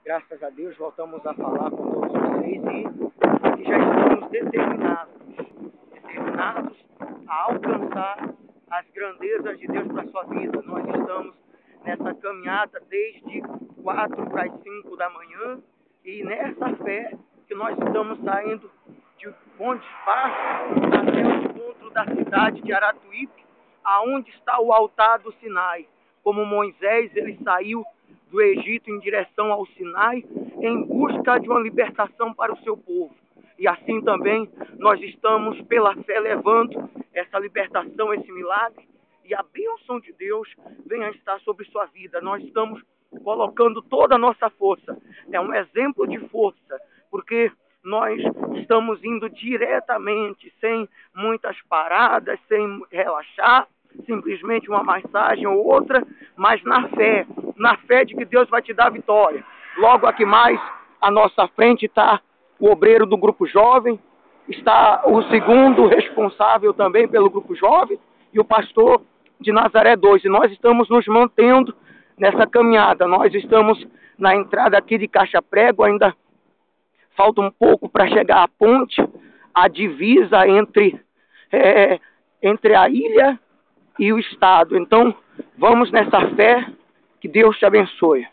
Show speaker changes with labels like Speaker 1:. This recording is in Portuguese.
Speaker 1: Graças a Deus, voltamos a falar com todos vocês e que já estamos determinados a alcançar as grandezas de Deus para a sua vida. Nós estamos nessa caminhada desde 4 para as 5 da manhã e nessa fé que nós estamos saindo de Monte Pasto até o encontro da cidade de Aratuípe, aonde está o altar do Sinai. Como Moisés, ele saiu do Egito em direção ao Sinai em busca de uma libertação para o seu povo. E assim também nós estamos pela fé levando essa libertação, esse milagre, e a bênção de Deus venha estar sobre sua vida. Nós estamos colocando toda a nossa força. É um exemplo de força, porque nós estamos indo diretamente, sem muitas paradas, sem relaxar, simplesmente uma massagem ou outra, mas na fé de que Deus vai te dar vitória. Logo aqui mais, à nossa frente está o obreiro do grupo jovem, está o segundo responsável também pelo grupo jovem e o pastor de Nazaré 2. E nós estamos nos mantendo nessa caminhada. Nós estamos na entrada aqui de Caixa Prego, ainda falta um pouco para chegar à ponte, a divisa entre a ilha e o estado. Então, vamos nessa fé, que Deus te abençoe.